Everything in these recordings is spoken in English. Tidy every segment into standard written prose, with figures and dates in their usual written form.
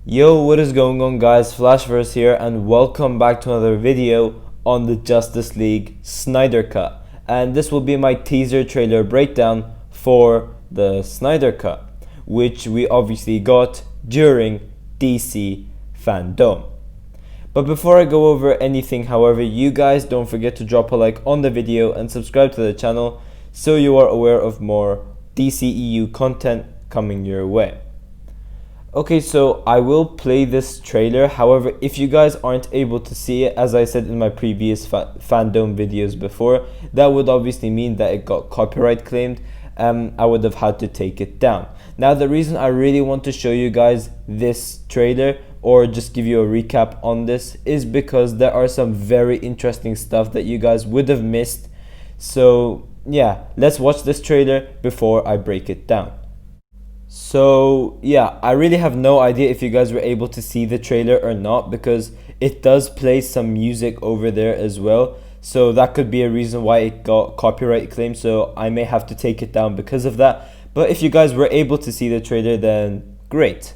Yo, what is going on, guys? Flashverse here, and welcome back to another video on the Justice League Snyder Cut. And this will be my teaser trailer breakdown for the Snyder Cut, which we obviously got during DC FanDome. But before I go over anything, however, you guys don't forget to drop a like on the video and subscribe to the channel so you are aware of more DCEU content coming your way. Okay, so I will play this trailer. However, if you guys aren't able to see it, as I said in my previous FanDome videos before, that would obviously mean that it got copyright claimed. I would have had to take it down. Now, the reason I really want to show you guys this trailer, or just give you a recap on this, is because there are some very interesting stuff that you guys would have missed. So yeah, let's watch this trailer before I break it down. So yeah, I really have no idea if you guys were able to see the trailer or not, because it does play some music over there as well. So that could be a reason why it got copyright claimed, so I may have to take it down because of that. But if you guys were able to see the trailer, then great.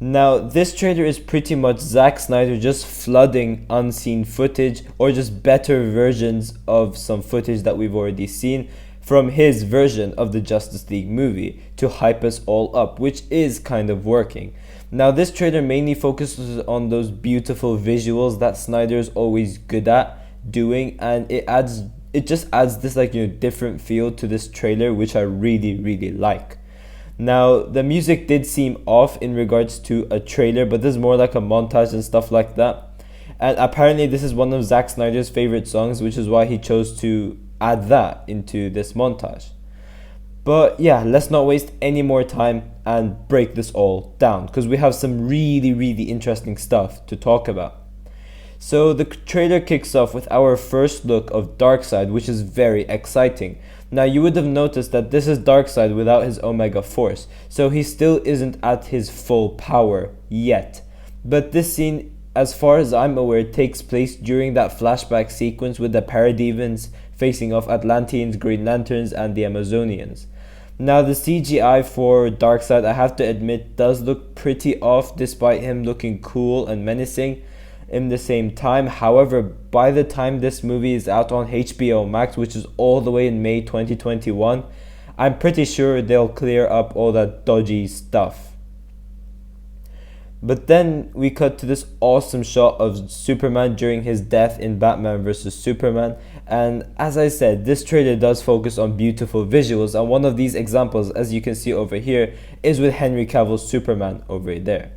Now, this trailer is pretty much Zack Snyder just flooding unseen footage, or just better versions of some footage that we've already seen from his version of the Justice League movie to hype us all up, which is kind of working. Now, this trailer mainly focuses on those beautiful visuals that Snyder is always good at doing, and it just adds this different feel to this trailer, which I really like. Now, the music did seem off in regards to a trailer, but this is more like a montage and stuff like that. And apparently this is one of Zack Snyder's favorite songs, which is why he chose to add that into this montage. But yeah, let's not waste any more time and break this all down, because we have some really interesting stuff to talk about. So the trailer kicks off with our first look of Darkseid, which is very exciting. Now, you would have noticed that this is Darkseid without his Omega Force, so he still isn't at his full power yet. But this scene, as far as I'm aware, takes place during that flashback sequence with the Parademons facing off Atlanteans, Green Lanterns, and the Amazonians. Now, the CGI for Darkseid, I have to admit, does look pretty off, despite him looking cool and menacing in the same time. However, by the time this movie is out on HBO Max, which is all the way in May 2021, I'm pretty sure they'll clear up all that dodgy stuff. But then we cut to this awesome shot of Superman during his death in Batman vs Superman, and as I said, this trailer does focus on beautiful visuals, and one of these examples, as you can see over here, is with Henry Cavill's Superman over there.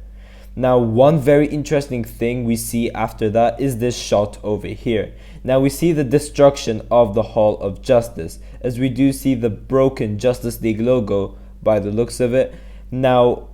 Now, one very interesting thing we see after that is this shot over here. Now, we see the destruction of the Hall of Justice, as we do see the broken Justice League logo by the looks of it. Now,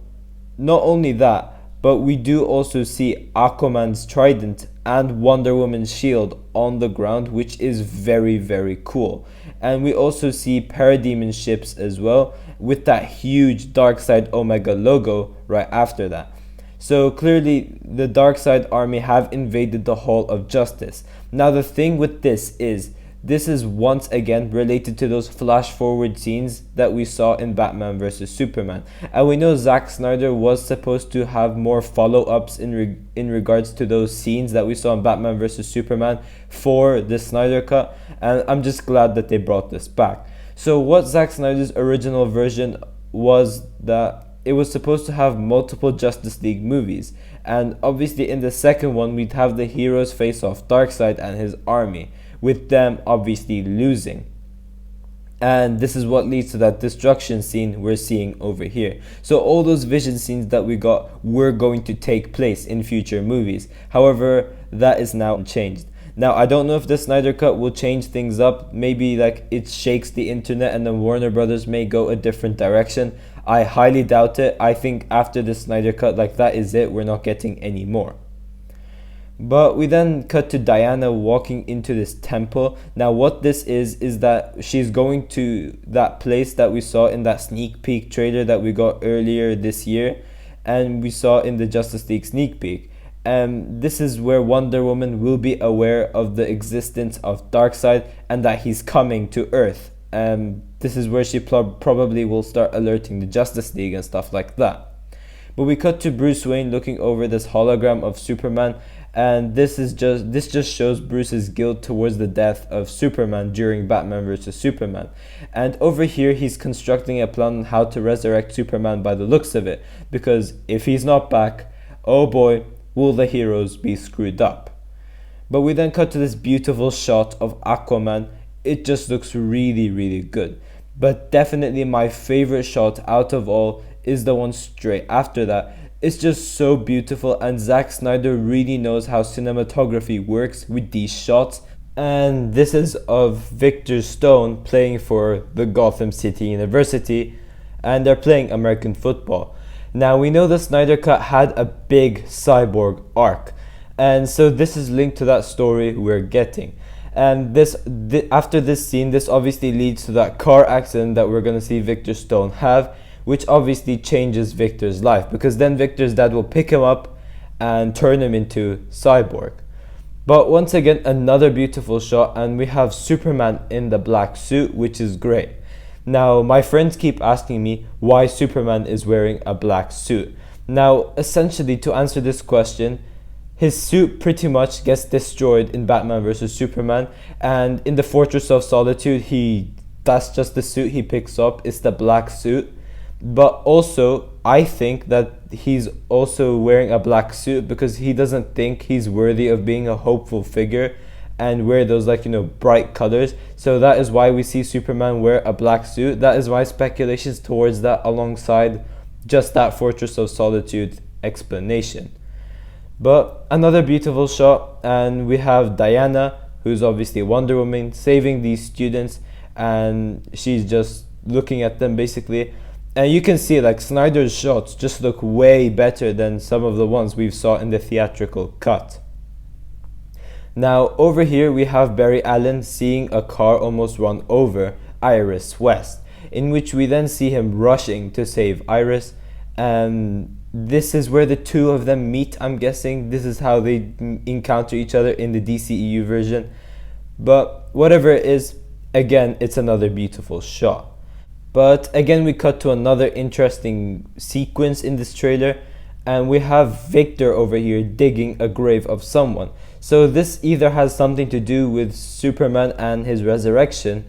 not only that, but we do also see Aquaman's trident and Wonder Woman's shield on the ground, which is very cool. And we also see Parademon ships as well, with that huge Darkseid Omega logo right after that. So clearly the Darkseid army have invaded the Hall of Justice. Now, the thing with this is once again related to those flash forward scenes that we saw in Batman vs Superman. And we know Zack Snyder was supposed to have more follow-ups in regards to those scenes that we saw in Batman vs Superman for the Snyder Cut. And I'm just glad that they brought this back. So what Zack Snyder's original version was that it was supposed to have multiple Justice League movies, and obviously in the second one we'd have the heroes face off Darkseid and his army, with them obviously losing. And this is what leads to that destruction scene we're seeing over here. So all those vision scenes that we got were going to take place in future movies. However, that is now changed. Now, I don't know if the Snyder Cut will change things up. Maybe it shakes the internet and then Warner Brothers may go a different direction. I highly doubt it. I think after the Snyder Cut, that is it. We're not getting any more. But we then cut to Diana walking into this temple. Now, what this is that she's going to that place that we saw in that sneak peek trailer that we got earlier this year, and we saw in the Justice League sneak peek. This is where Wonder Woman will be aware of the existence of Darkseid and that he's coming to Earth. This is where she probably will start alerting the Justice League and stuff like that. But we cut to Bruce Wayne looking over this hologram of Superman, and this just shows Bruce's guilt towards the death of Superman during Batman vs Superman. And over here he's constructing a plan on how to resurrect Superman by the looks of it, because if he's not back, oh boy, will the heroes be screwed up. But we then cut to this beautiful shot of Aquaman. It just looks really good. But definitely my favorite shot out of all is the one straight after that. It's just so beautiful, and Zack Snyder really knows how cinematography works with these shots. And this is of Victor Stone playing for the Gotham City University, and they're playing American football. Now we know the Snyder Cut had a big cyborg arc, and so this is linked to that story we're getting. And after this scene, this obviously leads to that car accident that we're going to see Victor Stone have, which obviously changes Victor's life, because then Victor's dad will pick him up and turn him into Cyborg. But once again, another beautiful shot, and we have Superman in the black suit, which is great. Now, my friends keep asking me why Superman is wearing a black suit. Now, essentially, to answer this question, his suit pretty much gets destroyed in Batman vs Superman, and in the Fortress of Solitude, that's just the suit he picks up. It's the black suit. But also, I think that he's also wearing a black suit because he doesn't think he's worthy of being a hopeful figure and wear those bright colors. So that is why we see Superman wear a black suit. That is my speculations towards that, alongside just that Fortress of Solitude explanation. But another beautiful shot, and we have Diana, who's obviously Wonder Woman, saving these students, and she's just looking at them basically. And you can see Snyder's shots just look way better than some of the ones we've saw in the theatrical cut. Now over here we have Barry Allen seeing a car almost run over Iris West, in which we then see him rushing to save Iris, and this is where the two of them meet. I'm guessing this is how they encounter each other in the DCEU version. But whatever it is, again, it's another beautiful shot. But again, we cut to another interesting sequence in this trailer, and we have Victor over here digging a grave of someone. So this either has something to do with Superman and his resurrection,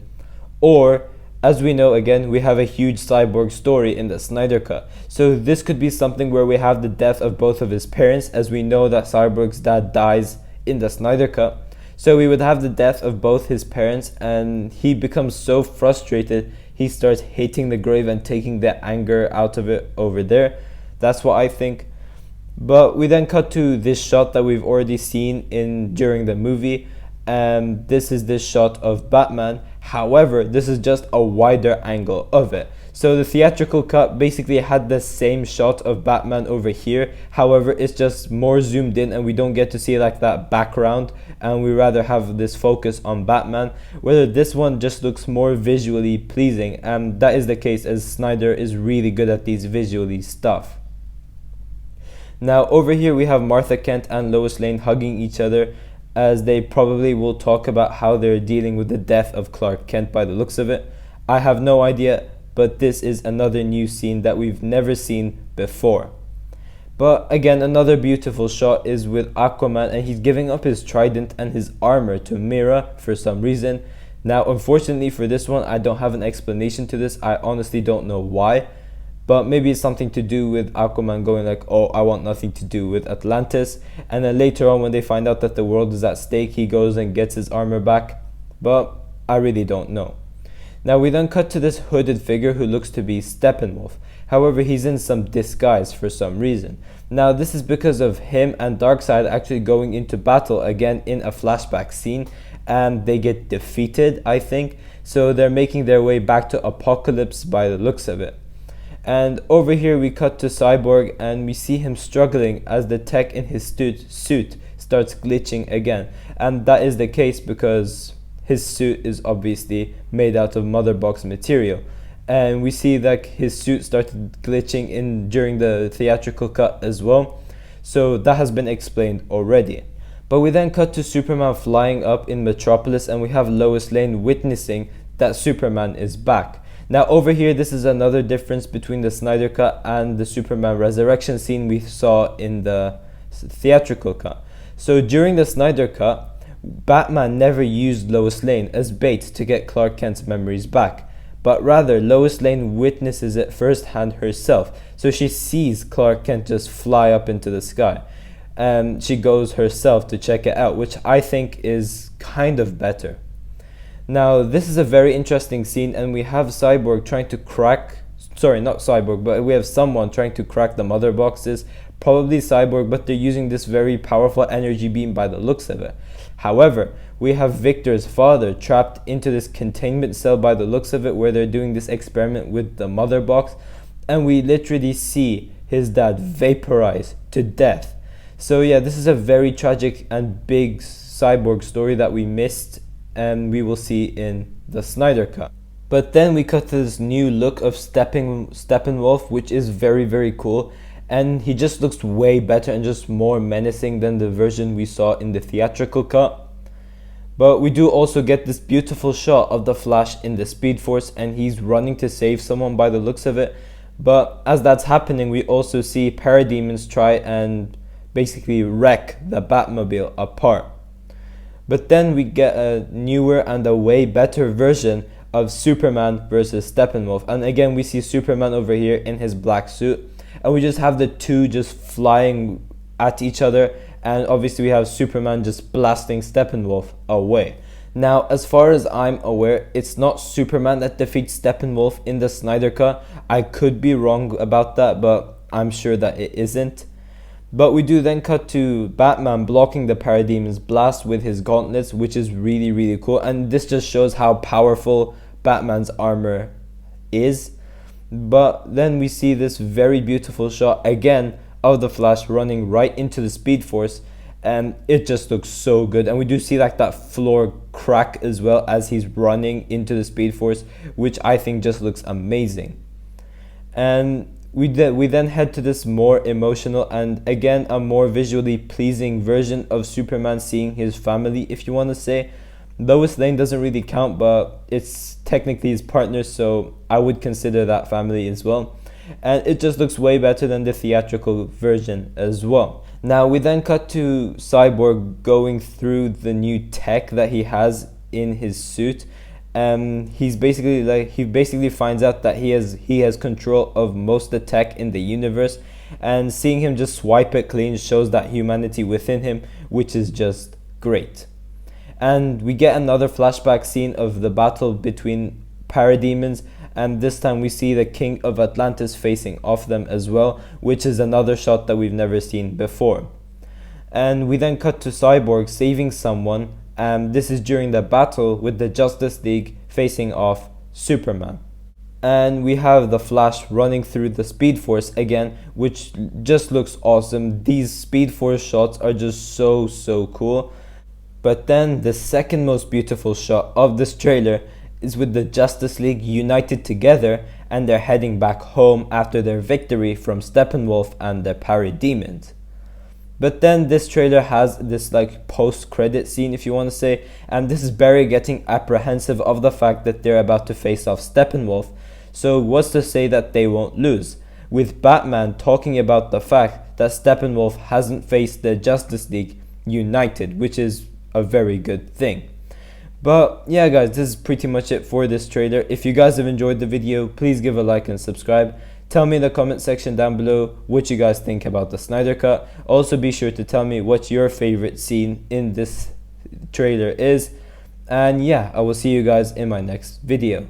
or, as we know, again, we have a huge cyborg story in the Snyder Cut. So this could be something where we have the death of both of his parents, as we know that Cyborg's dad dies in the Snyder Cut. So we would have the death of both his parents, and he becomes so frustrated, he starts hating the grave and taking the anger out of it over there. That's what I think. But we then cut to this shot that we've already seen during the movie, and this is this shot of Batman. However, this is just a wider angle of it. So the theatrical cut basically had the same shot of Batman over here. However, it's just more zoomed in, and we don't get to see that background, and we rather have this focus on Batman. Whether this one just looks more visually pleasing, and that is the case, as Snyder is really good at these visually stuff. Now over here we have Martha Kent and Lois Lane hugging each other, as they probably will talk about how they're dealing with the death of Clark Kent by the looks of it. I have no idea, but this is another new scene that we've never seen before. But again, another beautiful shot is with Aquaman, and he's giving up his trident and his armor to Mira for some reason. Now unfortunately for this one, I don't have an explanation to this. I honestly don't know why, but maybe it's something to do with Aquaman going oh, I want nothing to do with Atlantis. And then later on, when they find out that the world is at stake, he goes and gets his armor back. But I really don't know. Now we then cut to this hooded figure who looks to be Steppenwolf. However, he's in some disguise for some reason. Now this is because of him and Darkseid actually going into battle again in a flashback scene, and they get defeated, I think. So they're making their way back to Apocalypse by the looks of it. And over here we cut to Cyborg, and we see him struggling as the tech in his suit starts glitching again. And that is the case because his suit is obviously made out of mother box material. And we see that his suit started glitching during the theatrical cut as well. So that has been explained already. But we then cut to Superman flying up in Metropolis, and we have Lois Lane witnessing that Superman is back. Now over here, this is another difference between the Snyder Cut and the Superman resurrection scene we saw in the theatrical cut. So during the Snyder Cut, Batman never used Lois Lane as bait to get Clark Kent's memories back, but rather Lois Lane witnesses it firsthand herself. So she sees Clark Kent just fly up into the sky, and she goes herself to check it out, which I think is kind of better. Now this is a very interesting scene, and we have Cyborg trying to crack, sorry, not Cyborg, but we have someone trying to crack the mother boxes, probably Cyborg, but they're using this very powerful energy beam by the looks of it. However, we have Victor's father trapped into this containment cell by the looks of it, where they're doing this experiment with the mother box, and we literally see his dad vaporize to death. So yeah, this is a very tragic and big Cyborg story that we missed, and we will see in the Snyder Cut. But then we cut to this new look of Steppenwolf, which is very, very cool, and he just looks way better and just more menacing than the version we saw in the theatrical cut. But we do also get this beautiful shot of the Flash in the Speed Force, and he's running to save someone by the looks of it. But as that's happening, we also see Parademons try and basically wreck the Batmobile apart. But then we get a newer and a way better version of Superman versus Steppenwolf. And again, we see Superman over here in his black suit, and we just have the two just flying at each other, and obviously we have Superman just blasting Steppenwolf away. Now, as far as I'm aware, it's not Superman that defeats Steppenwolf in the Snyder Cut. I could be wrong about that, but I'm sure that it isn't. But we do then cut to Batman blocking the Parademon's blast with his gauntlets, which is really, really cool. And this just shows how powerful Batman's armor is. But then we see this very beautiful shot again of the Flash running right into the Speed Force, and it just looks so good. And we do see like that floor crack as well as he's running into the Speed Force, which I think just looks amazing. And we then head to this more emotional and again a more visually pleasing version of Superman seeing his family, if you want to say. Lois Lane doesn't really count, but it's technically his partner, so I would consider that family as well. And it just looks way better than the theatrical version as well. Now we then cut to Cyborg going through the new tech that he has in his suit. He basically finds out that he has control of most of the tech in the universe, and seeing him just swipe it clean shows that humanity within him, which is just great. And we get another flashback scene of the battle between Parademons, and this time we see the King of Atlantis facing off them as well, which is another shot that we've never seen before. And we then cut to Cyborg saving someone, and this is during the battle with the Justice League facing off Superman. And we have the Flash running through the Speed Force again, which just looks awesome. These Speed Force shots are just so cool. But then the second most beautiful shot of this trailer is with the Justice League united together, and they're heading back home after their victory from Steppenwolf and the Parademons. But then this trailer has this like post-credit scene, if you want to say, and this is Barry getting apprehensive of the fact that they're about to face off Steppenwolf. So what's to say that they won't lose? With Batman talking about the fact that Steppenwolf hasn't faced the Justice League united, which is a very good thing. But yeah guys, this is pretty much it for this trailer. If you guys have enjoyed the video, please give a like and subscribe. Tell me in the comment section down below what you guys think about the Snyder Cut. Also be sure to tell me what your favorite scene in this trailer is. And yeah, I will see you guys in my next video.